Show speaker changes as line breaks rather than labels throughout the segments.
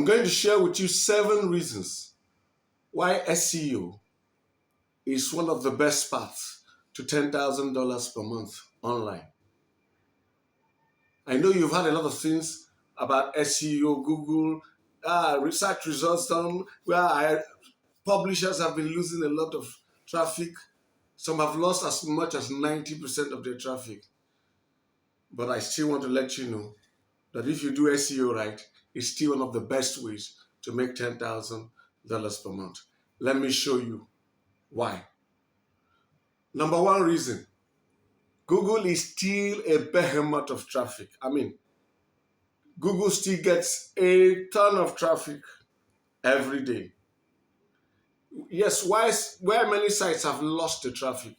going to share with you 7 reasons why SEO is one of the best paths to $10,000 per month online. I know you've heard a lot of things about SEO, Google, research results done, where publishers have been losing a lot of traffic. Some have lost as much as 90% of their traffic. But I still want to let you know that if you do SEO right, it's still one of the best ways to make $10,000 per month. Let me show you why. Number 1 reason, Google is still a behemoth of traffic. Google still gets a ton of traffic every day. Yes, where many sites have lost the traffic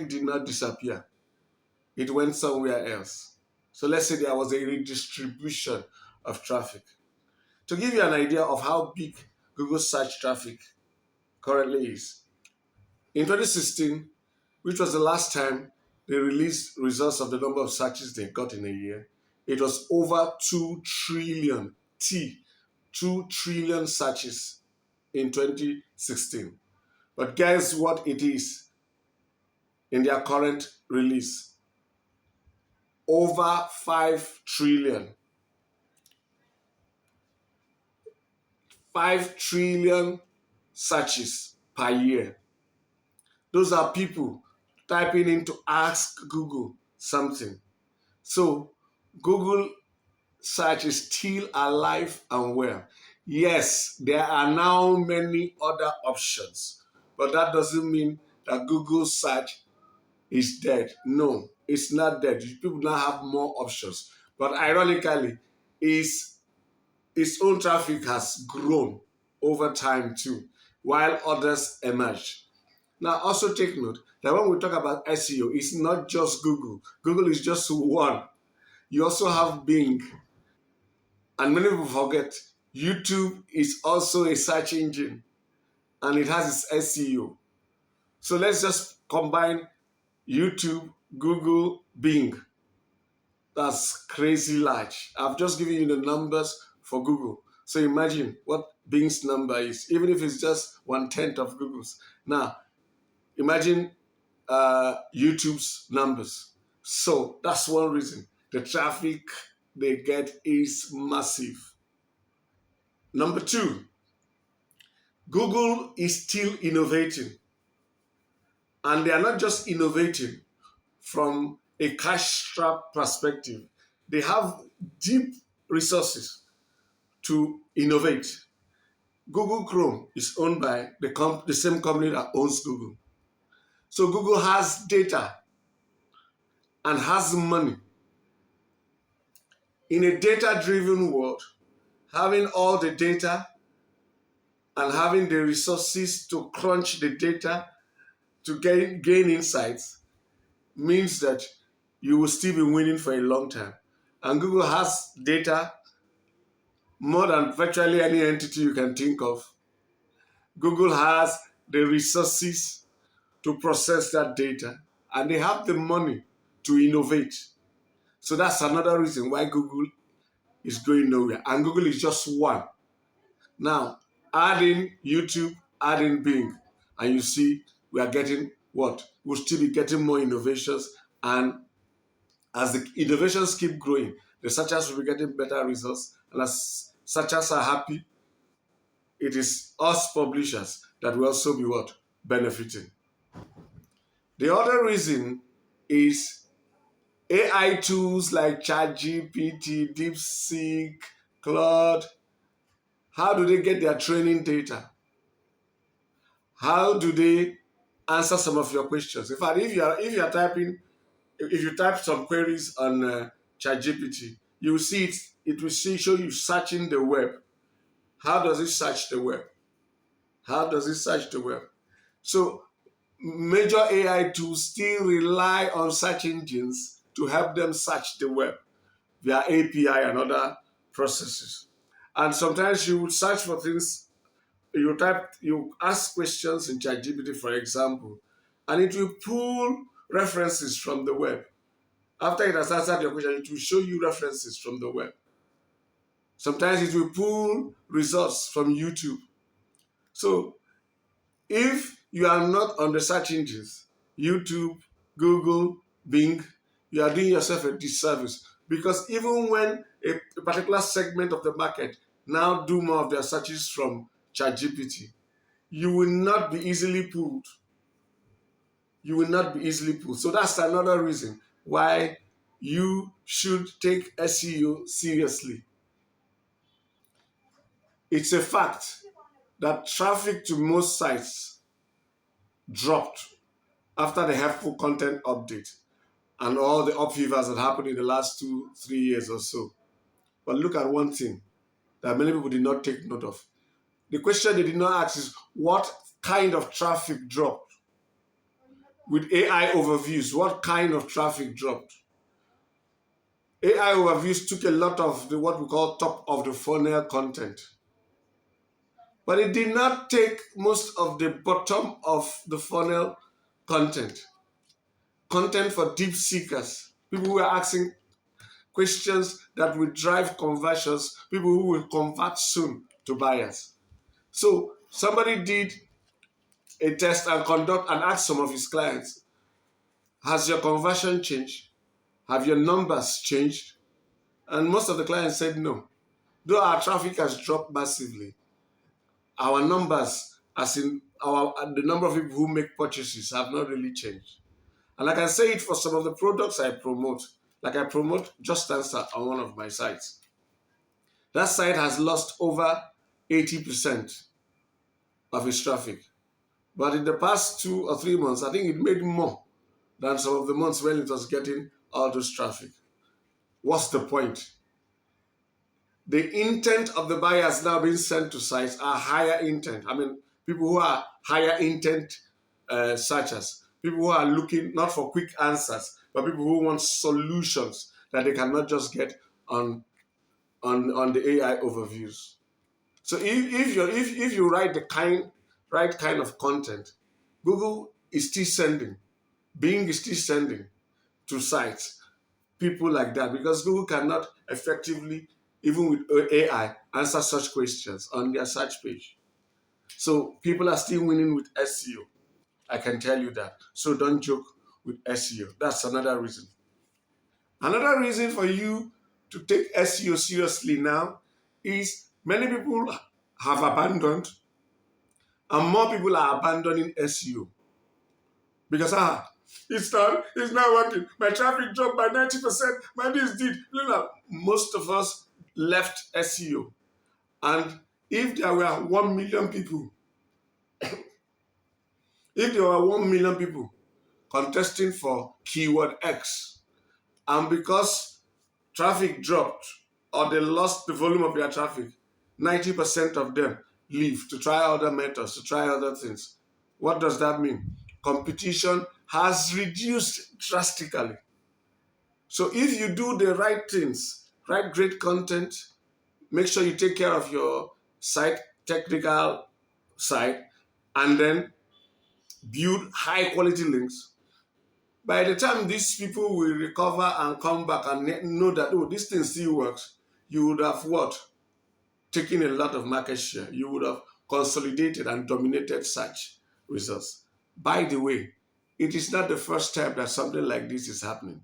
did not disappear. It went somewhere else. So let's say there was a redistribution of traffic. To give you an idea of how big Google search traffic currently is, in 2016, which was the last time they released results of the number of searches they got in a year, it was over 2 trillion, 2 trillion searches in 2016. But guess what it is in their current release? Over 5 trillion. 5 trillion searches per year. Those are people typing in to ask Google something. So Google search is still alive and well. Yes, there are now many other options, but that doesn't mean that Google search is dead. No, it's not dead. People now have more options. But ironically, its own traffic has grown over time too, while others emerge. Now, also take note that when we talk about SEO, it's not just Google. Google is just one. You also have Bing. And many people forget, YouTube is also a search engine and it has its SEO. So let's just combine YouTube, Google, Bing. That's crazy large. I've just given you the numbers for Google. So imagine what Bing's number is, even if it's just 1/10 of Google's. Now, imagine YouTube's numbers. So that's one reason. The traffic they get is massive. Number 2, Google is still innovating. And they are not just innovating from a cash trap perspective. They have deep resources to innovate. Google Chrome is owned by the same company that owns Google. So Google has data and has money. In a data-driven world, having all the data and having the resources to crunch the data to gain insights means that you will still be winning for a long time. And Google has data more than virtually any entity you can think of. Google has the resources to process that data, and they have the money to innovate. So that's another reason why Google is going nowhere. And Google is just one. Now, add in YouTube, add in Bing, and you see we are getting what? We'll still be getting more innovations, and as the innovations keep growing, the searchers will be getting better results, and as searchers are happy, it is us publishers that will also be what? Benefiting. The other reason is AI tools like ChatGPT, DeepSeek, Claude. How do they get their training data? How do they answer some of your questions? In fact, if you type some queries on ChatGPT, you will see it will show you searching the web. How does it search the web? How does it search the web? So major AI tools still rely on search engines to help them search the web via API and other processes. And sometimes you would search for things, you ask questions in ChatGPT, for example, and it will pull references from the web. After it has answered your question, it will show you references from the web. Sometimes it will pull results from YouTube. So if you are not on the search engines, YouTube, Google, Bing, you are doing yourself a disservice, because even when a particular segment of the market now do more of their searches from ChatGPT, you will not be easily pulled. You will not be easily pulled. So that's another reason why you should take SEO seriously. It's a fact that traffic to most sites dropped after the helpful content update and all the upheavals that happened in the last 2, 3 years or so. But look at one thing that many people did not take note of. The question they did not ask is, what kind of traffic dropped? With AI overviews, what kind of traffic dropped? AI overviews took a lot of the what we call top of the funnel content, but it did not take most of the bottom of the funnel content. Content for deep seekers, people who are asking questions that will drive conversions, people who will convert soon to buyers. So somebody did a test and asked some of his clients, has your conversion changed? Have your numbers changed? And most of the clients said no. Though our traffic has dropped massively, our numbers, as in the number of people who make purchases, have not really changed. And I can say it for some of the products I promote. Like I promote Just Answer on one of my sites. That site has lost over 80% of its traffic. But in the past 2 or 3 months, I think it made more than some of the months when it was getting all this traffic. What's the point? The intent of the buyers now being sent to sites are higher intent. I mean, people who are higher intent searchers, people who are looking not for quick answers, but people who want solutions that they cannot just get on the AI overviews. So if you write the right kind of content, Google is still sending, Bing is still sending to sites people like that, because Google cannot effectively, even with AI, answer such questions on their search page. So people are still winning with SEO. I can tell you that. So don't joke with SEO. That's another reason. Another reason for you to take SEO seriously now is many people have abandoned, and more people are abandoning SEO because it's not working. My traffic dropped by 90%. My this did. Most of us left SEO, and if there were 1 million people, if there were 1 million people contesting for keyword X, and because traffic dropped or they lost the volume of their traffic, 90% of them leave to try other methods, to try other things. What does that mean? Competition has reduced drastically. So if you do the right things, write great content, make sure you take care of your site, technical site, and then build high quality links. By the time these people will recover and come back and know that, oh, this thing still works, you would have what? Taken a lot of market share. You would have consolidated and dominated search results. By the way, it is not the first time that something like this is happening.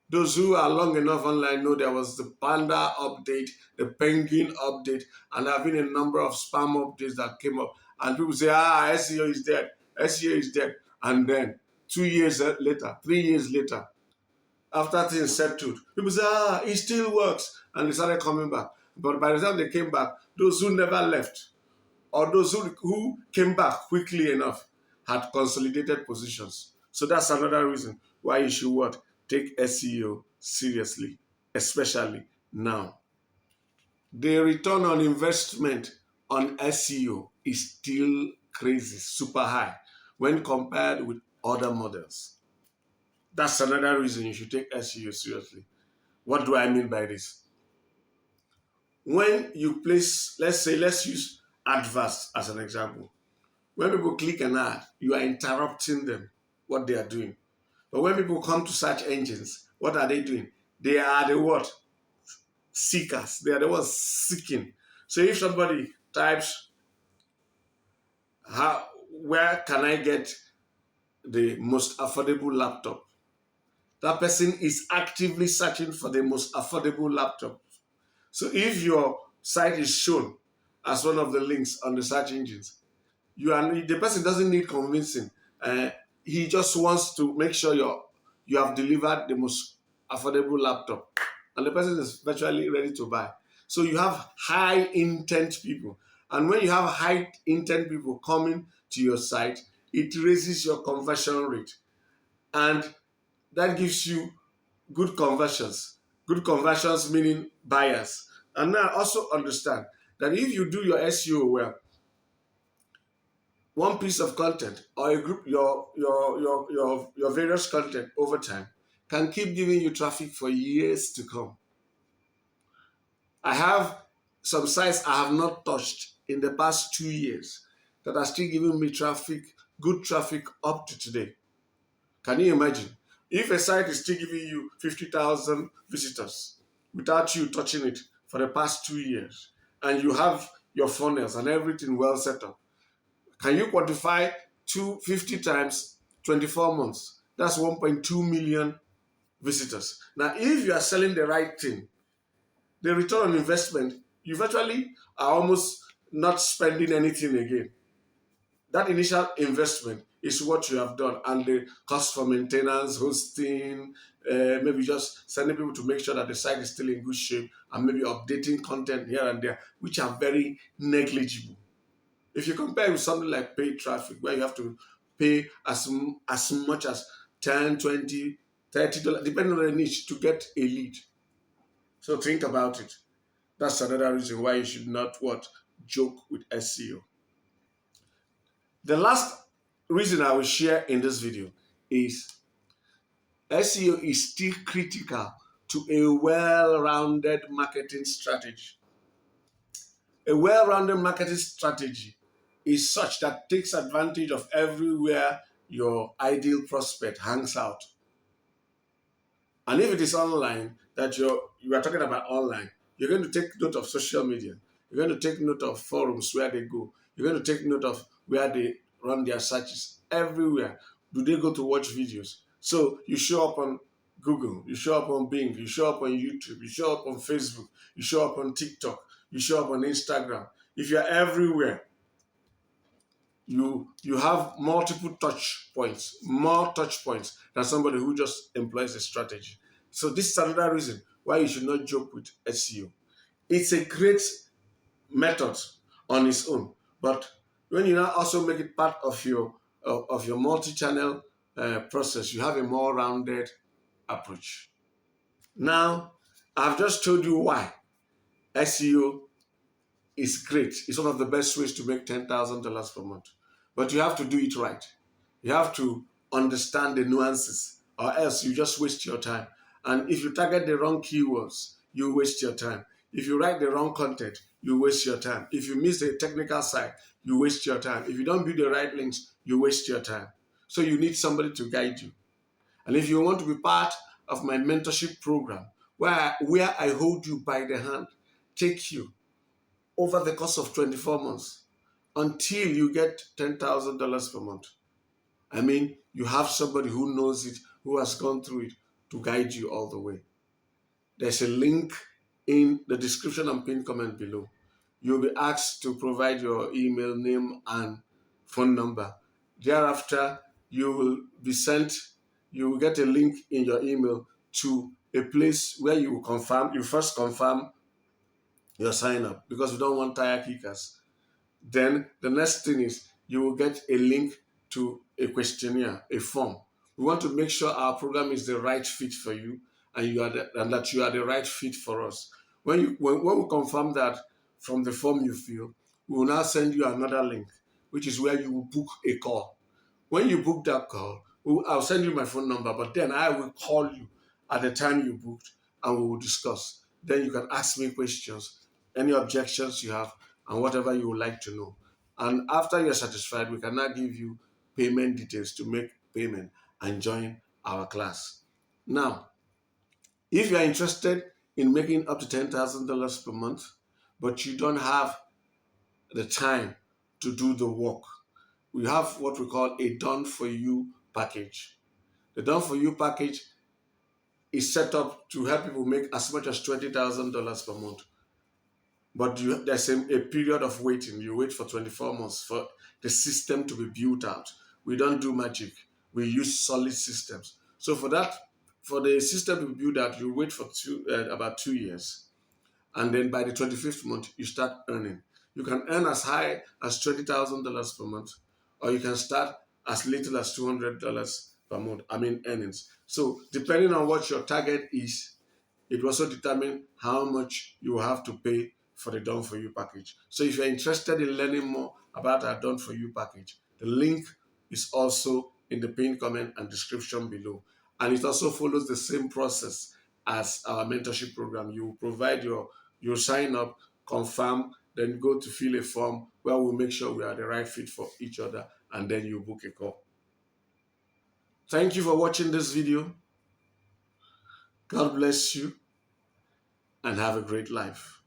Those who are long enough online know there was the Panda update, the Penguin update, and there have been a number of spam updates that came up. And people say, SEO is dead, SEO is dead. And then 2 years later, 3 years later, after things settled, people say, it still works. And they started coming back. But by the time they came back, those who never left, or those who came back quickly enough, had consolidated positions. So that's another reason why you should what? Take SEO seriously, especially now. The return on investment on SEO is still crazy, super high when compared with other models. That's another reason you should take SEO seriously. What do I mean by this? When you place, let's use adverts as an example. When people click an ad, you are interrupting them, what they are doing. But when people come to search engines, what are they doing? They are the what? seekers. They are the ones seeking. So if somebody types, where can I get the most affordable laptop? That person is actively searching for the most affordable laptop. So if your site is shown as one of the links on the search engines, the person doesn't need convincing. Uh, he just wants to make sure you have delivered the most affordable laptop, and the person is virtually ready to buy. So you have high intent people, and when you have high intent people coming to your site, it raises your conversion rate, and that gives you good conversions. Good conversions meaning buyers. And now also understand that if you do your SEO well, one piece of content or a group, your various content over time can keep giving you traffic for years to come. I have some sites I have not touched in the past 2 years that are still giving me traffic, good traffic up to today. Can you imagine? If a site is still giving you 50,000 visitors without you touching it for the past 2 years, and you have your funnels and everything well set up, can you quantify 250 times 24 months? That's 1.2 million visitors. Now, if you are selling the right thing, the return on investment, you virtually are almost not spending anything again. That initial investment is what you have done, and the cost for maintenance, hosting, maybe just sending people to make sure that the site is still in good shape, and maybe updating content here and there, which are very negligible. If you compare with something like paid traffic, where you have to pay as much as 10, 20, $30, depending on the niche, to get a lead. So think about it. That's another reason why you should not joke with SEO. The last reason I will share in this video is SEO is still critical to a well-rounded marketing strategy. A well-rounded marketing strategy is such that takes advantage of everywhere your ideal prospect hangs out. And if it is online, that you are talking about online, you're going to take note of social media. You're going to take note of forums where they go. You're going to take note of where they run their searches. Everywhere do they go to watch videos. So you show up on Google, you show up on Bing, you show up on YouTube, you show up on Facebook, you show up on TikTok, you show up on Instagram. If you're everywhere, you have more touch points than somebody who just employs a strategy. So this is another reason why you should not joke with SEO. It's a great method on its own, but when you now also make it part of your multi-channel process, you have a more rounded approach. Now, I've just told you why SEO is great. It's one of the best ways to make $10,000 per month. But you have to do it right. You have to understand the nuances, or else you just waste your time. And if you target the wrong keywords, you waste your time. If you write the wrong content, you waste your time. If you miss the technical side, you waste your time. If you don't build the right links, you waste your time. So you need somebody to guide you. And if you want to be part of my mentorship program, where I hold you by the hand, take you over the course of 24 months until you get $10,000 per month. I mean, you have somebody who knows it, who has gone through it to guide you all the way. There's a link in the description and pinned comment below. You'll be asked to provide your email name and phone number. Thereafter, you will get a link in your email to a place where you first confirm your sign up, because we don't want tire kickers. Then the next thing is you will get a link to a questionnaire, a form. We want to make sure our program is the right fit for you, and that you are the right fit for us. When we confirm that from the form you fill, we will now send you another link, which is where you will book a call. When you book that call, I'll send you my phone number, but then I will call you at the time you booked, and we will discuss. Then you can ask me questions, any objections you have, and whatever you would like to know. And after you're satisfied, we can now give you payment details to make payment and join our class. Now, if you are interested in making up to $10,000 per month, but you don't have the time to do the work. We have what we call a done for you package. The done for you package is set up to help people make as much as $20,000 per month. But there's a period of waiting. You wait for 24 months for the system to be built out. We don't do magic. We use solid systems. So for the system to be built out, you wait for about 2 years. And then by the 25th month, you start earning. You can earn as high as $20,000 per month, or you can start as little as $200 per month. Earnings. So depending on what your target is, it will also determine how much you have to pay for the Done For You package. So if you're interested in learning more about our Done For You package, the link is also in the pinned comment and description below. And it also follows the same process as our mentorship program. You sign up, confirm, then go to fill a form where we'll make sure we are the right fit for each other, and then you book a call. Thank you for watching this video. God bless you and have a great life.